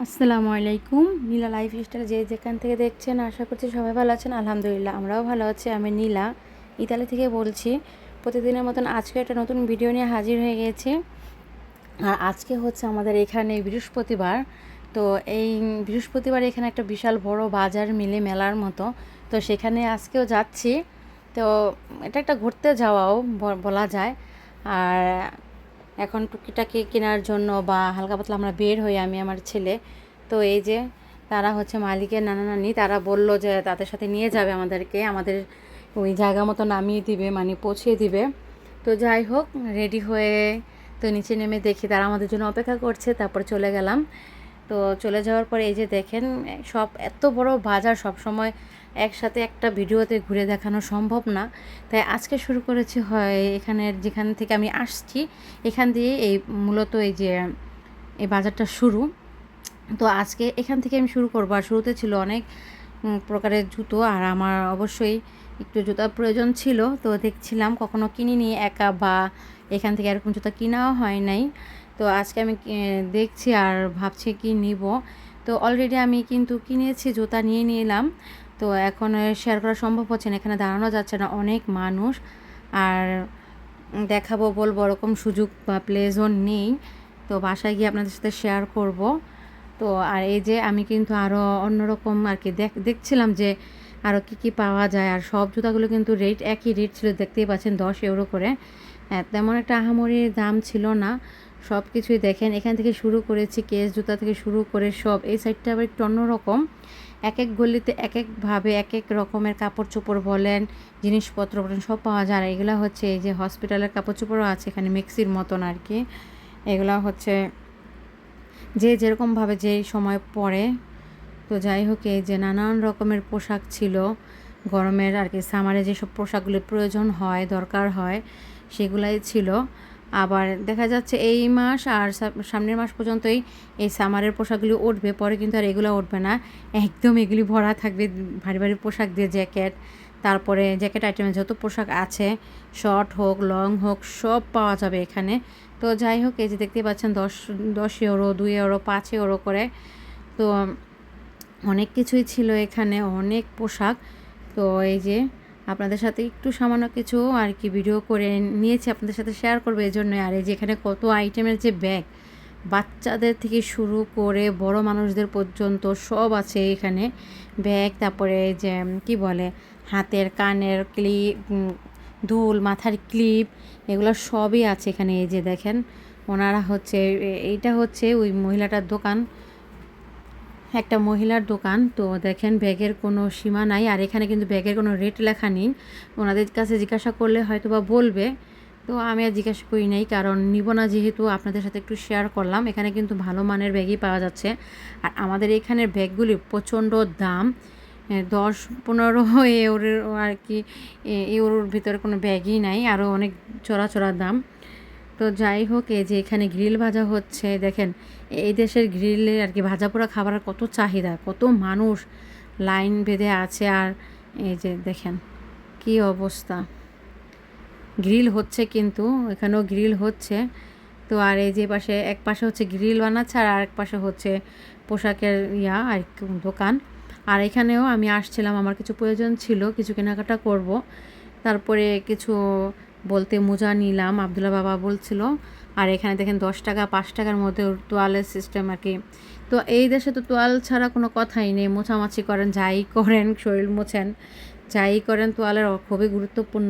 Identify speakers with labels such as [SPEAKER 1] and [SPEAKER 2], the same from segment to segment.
[SPEAKER 1] আসসালামু আলাইকুম। নীলা life style যে যেখান থেকে দেখছেন আশা করছি সবাই ভালো আছেন। আলহামদুলিল্লাহ আমরাও ভালো আছি। আমি নীলা ইতালি থেকে বলছি। প্রতিদিনের মতন আজকে একটা নতুন ভিডিও নিয়ে হাজির হয়ে গেছি। আর আজকে হচ্ছে আমাদের এখানে বৃহস্পতিবার। তো এই বৃহস্পতিবার এখানে একটা বিশাল বড় বাজার মিলে মেলার মতো। তো সেখানে আজকেও যাচ্ছি। তো এটা একটা ঘুরতে যাওয়াও বলা যায়। আর এখন টুকিটাকি কেনার জন্য বা হালকা পাতলা আমরা বের হই, আমি আমার ছেলে। তো এই যে তারা হচ্ছে মালিকের নানা নানি, তারা বলল যে তাদের সাথে নিয়ে যাবে আমাদেরকে, আমাদের ওই জায়গা মতো নামিয়ে দিবে, মানে পৌঁছিয়ে দিবে। তো যাই হোক, রেডি হয়ে তো নিচে নেমে দেখি তারা আমাদের জন্য অপেক্ষা করছে। তারপর চলে গেলাম। তো চলে যাওয়ার পরে এই যে দেখেন, সব এত বড় বাজার সব সময় একসাথে একটা ভিডিওতে ঘুরে দেখানো সম্ভব না। তাই আজকে শুরু করেছি হয় এখানের, যেখান থেকে আমি আসছি এখান দিয়ে এই মূলত এই যে এই বাজারটা শুরু। তো আজকে এখান থেকে আমি শুরু করবো। আর শুরুতে ছিল অনেক প্রকারের জুতো, আর আমার অবশ্যই একটু জুতার প্রয়োজন ছিল। তো দেখছিলাম, কখনো কিনিনি একা, বা এখান থেকে এরকম জুতা কিনাও হয় নাই। তো আজকে আমি দেখছি আর ভাবছি কি নিব। তো অলরেডি আমি কিন্তু কিনেছি, জুতা নিয়ে নিলাম। তো এখন শেয়ার করা সম্ভব হচ্ছে না, এখানে দাঁড়ানো যাচ্ছে না, অনেক মানুষ। আর দেখাবো বলবো ওরকম সুযোগ বা প্লে জোন নেই। তো বাসায় গিয়ে আপনাদের সাথে শেয়ার করব। তো আর এই যে আমি কিন্তু আরও অন্যরকম আর কি দেখছিলাম যে আরও কী পাওয়া যায়। আর সব জুতাগুলো কিন্তু রেট একই রেট ছিল, দেখতেই পাচ্ছেন 10 ইউরো করে। তেমন একটা আহামরি দাম ছিল না। সব কিছুই দেখেন, এখান থেকে শুরু করেছি, কেস জুতা থেকে শুরু করে সব। এই সাইডটা আবার একটু অন্যরকম, এক এক গলিতে এক একভাবে এক এক রকমের কাপড় চোপড় বলেন, জিনিসপত্র বলেন, সব পাওয়া যায়। আর এগুলো হচ্ছে এই যে হসপিটালের কাপড় চোপড়ও আছে এখানে, মিক্সির মতন আর কি। এগুলো হচ্ছে যে যেরকমভাবে যেই সময় পরে। তো যাই হোক, এই যে নানান রকমের পোশাক ছিল গরমের আর কি, সামারে যেসব পোশাকগুলির প্রয়োজন হয়, দরকার হয়, সেগুলাই ছিল। আবার দেখা যাচ্ছে এই মাস আর সামনের মাস পর্যন্তই এই সামারের পোশাকগুলি উঠবে, পরে কিন্তু আর এগুলো উঠবে না। একদম এগুলি ভরা থাকবে ভারী ভারী পোশাক দিয়ে, জ্যাকেট, তারপরে জ্যাকেট আইটেমের যত পোশাক আছে, শর্ট হোক লং হোক, সব পাওয়া যাবে এখানে। তো যাই হোক, এই যে দেখতে পাচ্ছেন 10 ইউরো, 2 ইউরো, 5 ইউরো করে। তো অনেক কিছুই ছিল এখানে, অনেক পোশাক। তো এই যে আপনাদের সাথে একটু সামান্য কিছু আর কি ভিডিও করে নিয়েছি, আপনাদের সাথে শেয়ার করবো এই জন্যই। আর এই যে এখানে কত আইটেমের যে ব্যাগ, বাচ্চাদের থেকে শুরু করে বড় মানুষদের পর্যন্ত সব আছে এখানে ব্যাগ। তারপরে যে কি বলে, হাতের কানের ক্লিপ, দুল, মাথার ক্লিপ, এগুলো সবই আছে এখানে। এই যে দেখেন, ওনারা হচ্ছে, এইটা হচ্ছে ওই মহিলাটার দোকান, একটা মহিলার দোকান। তো দেখেন, ব্যাগের কোনো সীমা নাই। আর এখানে কিন্তু ব্যাগের কোনো রেট লেখা নেই, ওনাদের কাছে জিজ্ঞাসা করলে হয়তো বা বলবে। তো আমি আর জিজ্ঞাসা করি নাই, কারণ নিব না যেহেতু, আপনাদের সাথে একটু শেয়ার করলাম। এখানে কিন্তু ভালো মানের ব্যাগই পাওয়া যাচ্ছে। আর আমাদের এখানের ব্যাগগুলি প্রচণ্ড দাম, 10-15 ইউরোর আর কি, ইউরোর ভিতরে কোনো ব্যাগই নাই, আরও অনেক চড়া চড়া দাম। তো যাই হোক, এই যে এখানে গ্রিল ভাজা হচ্ছে, দেখেন এই দেশের গ্রিলে আর কি ভাজা পোড়া খাবারের কত চাহিদা, কত মানুষ লাইন বেঁধে আছে। আর এই যে দেখেন কি অবস্থা, গ্রিল হচ্ছে কিন্তু এখানেও গ্রিল হচ্ছে। তো আর এই যে পাশে, এক পাশে হচ্ছে গ্রিল বানাচ্ছে, আর আরেক পাশে হচ্ছে পোশাকের আর দোকান। আর এখানেও আমি আসছিলাম, আমার কিছু প্রয়োজন ছিল, কিছু কেনাকাটা করব। তারপরে কিছু বলতে মোজা নিলাম, আবদুল্লা বাবা বলছিল। আর এখানে দেখেন 10 টাকা 5 টাকার মধ্যে তোয়ালের সিস্টেম আর কি। তো এই দেশে তো তোয়াল ছাড়া কোনো কথাই নেই, মোছামাছি করেন, যাই করেন, শরীর মোছেন, যাই করেন, তোয়ালের খুবই গুরুত্বপূর্ণ।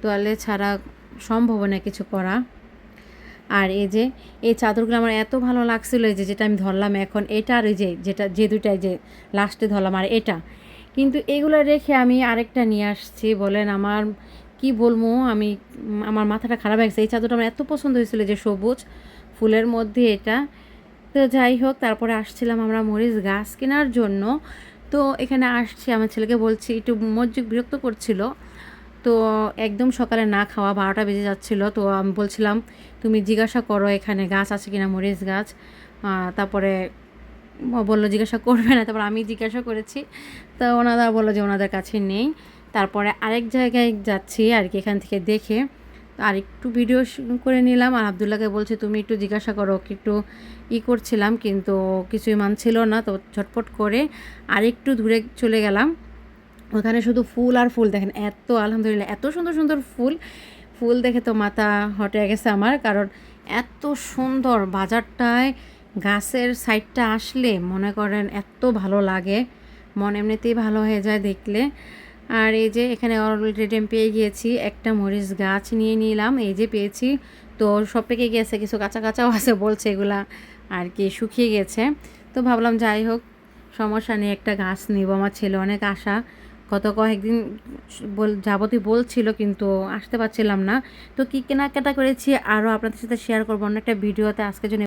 [SPEAKER 1] তোয়ালে ছাড়া সম্ভব না কিছু করা। আর এই যে এই চাদরগুলো আমার এত ভালো লাগছিল, এই যে যেটা আমি ধরলাম এখন, এটা আর এই যে যেটা যে দুইটাই যে লাস্টে ধরলাম, আর এটা কিন্তু এগুলো রেখে আমি আরেকটা নিয়ে আসছি। বলেন আমার কি বলবো, আমি আমার মাথাটা খারাপ হয়ে গেছে। এই চাদরটা আমার এত পছন্দ হয়েছিল, যে সবুজ ফুলের মধ্যে এটা। তো যাই হোক, তারপরে আসছিলাম আমরা মরিচ গাছ কেনার জন্য। তো এখানে আসছি, আমার ছেলেকে বলছি, একটু মনোযোগ বিরক্ত করছিল। তো একদম সকালে না খাওয়া, 12টা বেজে যাচ্ছিলো। তো আমি বলছিলাম তুমি জিজ্ঞাসা করো এখানে গাছ আছে কিনা, মরিচ গাছ। তারপরে বললো জিজ্ঞাসা করবে না, তারপর আমি জিজ্ঞাসা করেছি। তো ওনারা বললো যে ওনাদের কাছে নেই। তারপরে আরেক জায়গায় যাচ্ছি আর কি, এখান থেকে দেখে। আর একটু ভিডিও করে নিলাম। আর আবদুল্লাহকে বলছি তুমি একটু জিজ্ঞাসা করো, ওকে একটু করছিলাম কিন্তু কিছুই মানছিল না, তো ঝটপট করে আর একটু দূরে চলে গেলাম। ওখানে শুধু ফুল আর ফুল, দেখেন এত আলহামদুলিল্লাহ এত সুন্দর সুন্দর ফুল, ফুল দেখে তো মাথা হটে গেছে আমার, কারণ এত সুন্দর বাজারটায় গাছের সাইডটা আসলে মনে করেন এত ভালো লাগে, মন এমনিতেই ভালো হয়ে যায় দেখলে। আর এই যে এখানে অলরেডি আমি পেয়ে গিয়েছি একটা মরিচ গাছ, নিয়ে নিলাম, এই যে পেয়েছি। তো সব পেকে গিয়েছে, কিছু কাঁচা কাঁচাও আছে বলছে, এগুলা আর কি শুকিয়ে গেছে। তো ভাবলাম যাই হোক সমস্যা নেই, একটা গাছ নিব, আমার ছেলে অনেক আশা, গত কয়েকদিন যাবতীয় বলছিল কিন্তু আসতে পারছিলাম না। তো কী কেনাকাটা করেছি আরও আপনাদের সাথে শেয়ার করবো অন্য একটা ভিডিওতে। আজকের জন্য